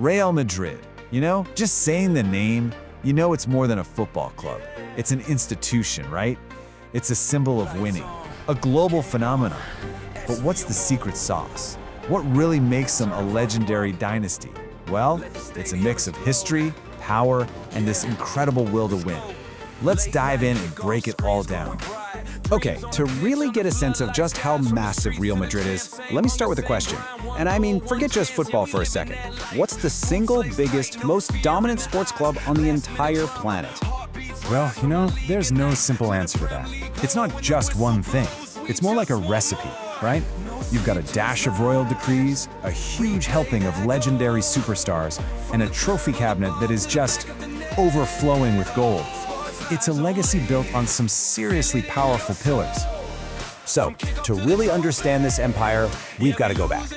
Real Madrid. You know, just saying the name, you know it's more than a football club. It's an institution, right? It's a symbol of winning, a global phenomenon. But what's the secret sauce? What really makes them a legendary dynasty? Well, it's a mix of history, power, and this incredible will to win. Let's dive in and break it all down. Okay, to really get a sense of just how massive Real Madrid is, let me start with a question. And I mean, forget just football for a second. What's the single biggest, most dominant sports club on the entire planet? Well, you know, there's no simple answer to that. It's not just one thing. It's more like a recipe, right? You've got a dash of royal decrees, a huge helping of legendary superstars, and a trophy cabinet that is just overflowing with gold. It's a legacy built on some seriously powerful pillars. So, to really understand this empire, we've got to go back,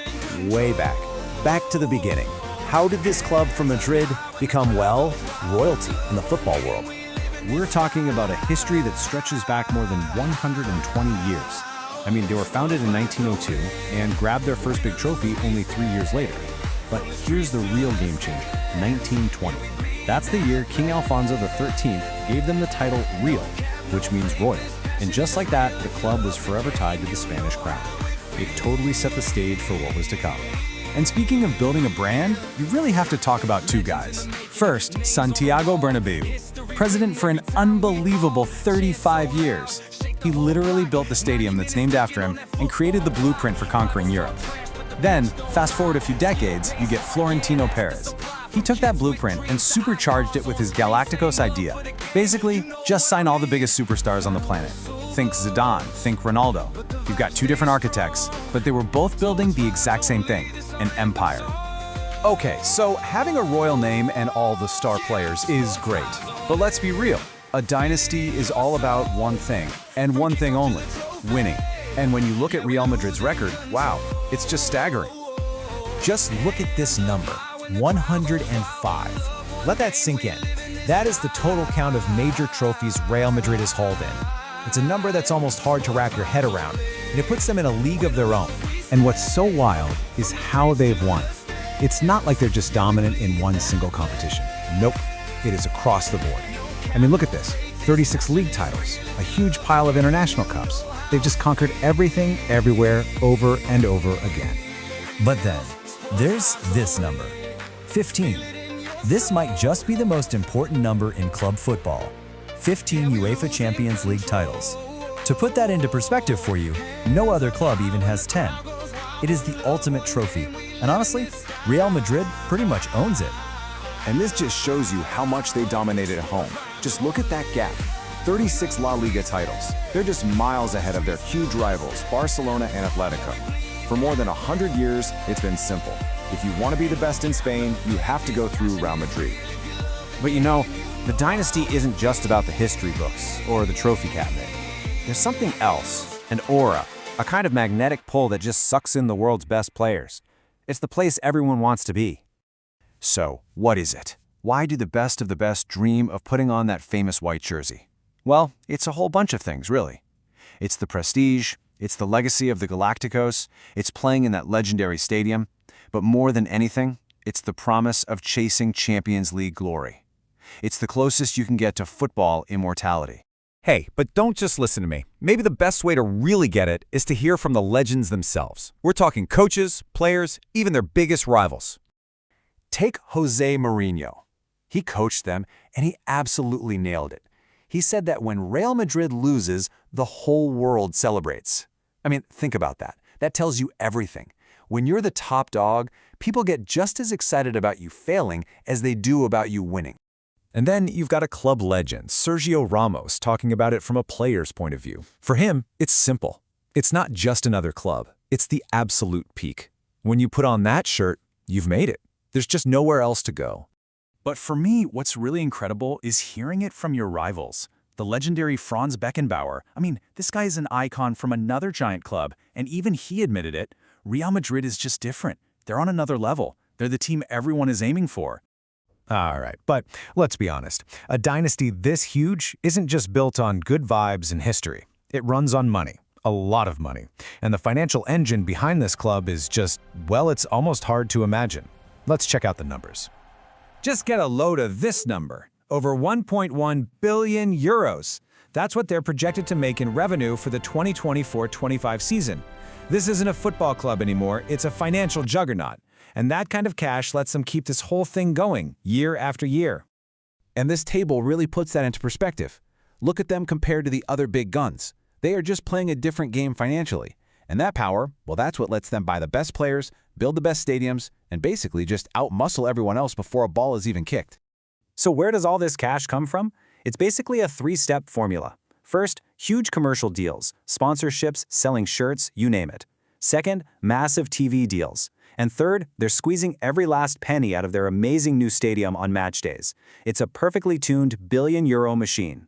way back, back to the beginning. How did this club from Madrid become, well, royalty in the football world? We're talking about a history that stretches back more than 120 years. I mean, they were founded in 1902 and grabbed their first big trophy only 3 years later. But here's the real game changer, 1920. That's the year King Alfonso XIII gave them the title Real, which means royal. And just like that, the club was forever tied to the Spanish crown. It totally set the stage for what was to come. And speaking of building a brand, you really have to talk about two guys. First, Santiago Bernabéu, president for an unbelievable 35 years. He literally built the stadium that's named after him and created the blueprint for conquering Europe. Then, fast forward a few decades, you get Florentino Pérez. He took that blueprint and supercharged it with his Galacticos idea. Basically, just sign all the biggest superstars on the planet. Think Zidane, think Ronaldo. You've got two different architects, but they were both building the exact same thing, an empire. Okay, so having a royal name and all the star players is great. But let's be real, a dynasty is all about one thing, and one thing only, winning. And when you look at Real Madrid's record, wow, it's just staggering. Just look at this number, 105. Let that sink in. That is the total count of major trophies Real Madrid has hauled in. It's a number that's almost hard to wrap your head around, and it puts them in a league of their own. And what's so wild is how they've won. It's not like they're just dominant in one single competition. Nope, it is across the board. I mean, look at this, 36 league titles, a huge pile of international cups. They've just conquered everything, everywhere, over and over again. But then, there's this number, 15. This might just be the most important number in club football, 15 UEFA Champions League titles. To put that into perspective for you, no other club even has 10. It is the ultimate trophy, and honestly, Real Madrid pretty much owns it. And this just shows you how much they dominated at home. Just look at that gap. 36 La Liga titles. They're just miles ahead of their huge rivals, Barcelona and Atletico. For more than 100 years, it's been simple. If you want to be the best in Spain, you have to go through Real Madrid. But you know, the dynasty isn't just about the history books or the trophy cabinet. There's something else, an aura, a kind of magnetic pull that just sucks in the world's best players. It's the place everyone wants to be. So, what is it? Why do the best of the best dream of putting on that famous white jersey? Well, it's a whole bunch of things, really. It's the prestige, it's the legacy of the Galacticos, it's playing in that legendary stadium, but more than anything, it's the promise of chasing Champions League glory. It's the closest you can get to football immortality. Hey, but don't just listen to me. Maybe the best way to really get it is to hear from the legends themselves. We're talking coaches, players, even their biggest rivals. Take Jose Mourinho. He coached them, and he absolutely nailed it. He said that when Real Madrid loses, the whole world celebrates. I mean, think about that. That tells you everything. When you're the top dog, people get just as excited about you failing as they do about you winning. And then you've got a club legend, Sergio Ramos, talking about it from a player's point of view. For him, it's simple. It's not just another club. It's the absolute peak. When you put on that shirt, you've made it. There's just nowhere else to go. But for me, what's really incredible is hearing it from your rivals. The legendary Franz Beckenbauer. I mean, this guy is an icon from another giant club, and even he admitted it. Real Madrid is just different. They're on another level. They're the team everyone is aiming for. All right, but let's be honest. A dynasty this huge isn't just built on good vibes and history. It runs on money, a lot of money. And the financial engine behind this club is just, well, it's almost hard to imagine. Let's check out the numbers. Just get a load of this number. Over 1.1 billion euros. That's what they're projected to make in revenue for the 2024-25 season. This isn't a football club anymore, it's a financial juggernaut. And that kind of cash lets them keep this whole thing going, year after year. And this table really puts that into perspective. Look at them compared to the other big guns. They are just playing a different game financially. And that power, well, that's what lets them buy the best players, build the best stadiums, and basically just outmuscle everyone else before a ball is even kicked. So where does all this cash come from? It's basically a three-step formula. First, huge commercial deals, sponsorships, selling shirts, you name it. Second, massive TV deals. And third, they're squeezing every last penny out of their amazing new stadium on match days. It's a perfectly tuned billion-euro machine.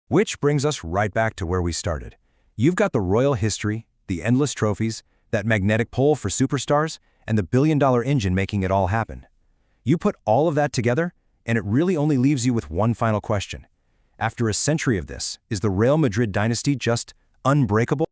Which brings us right back to where we started. You've got the royal history, the endless trophies, that magnetic pull for superstars, and the billion-dollar engine making it all happen. You put all of that together, and it really only leaves you with one final question. After a century of this, is the Real Madrid dynasty just unbreakable?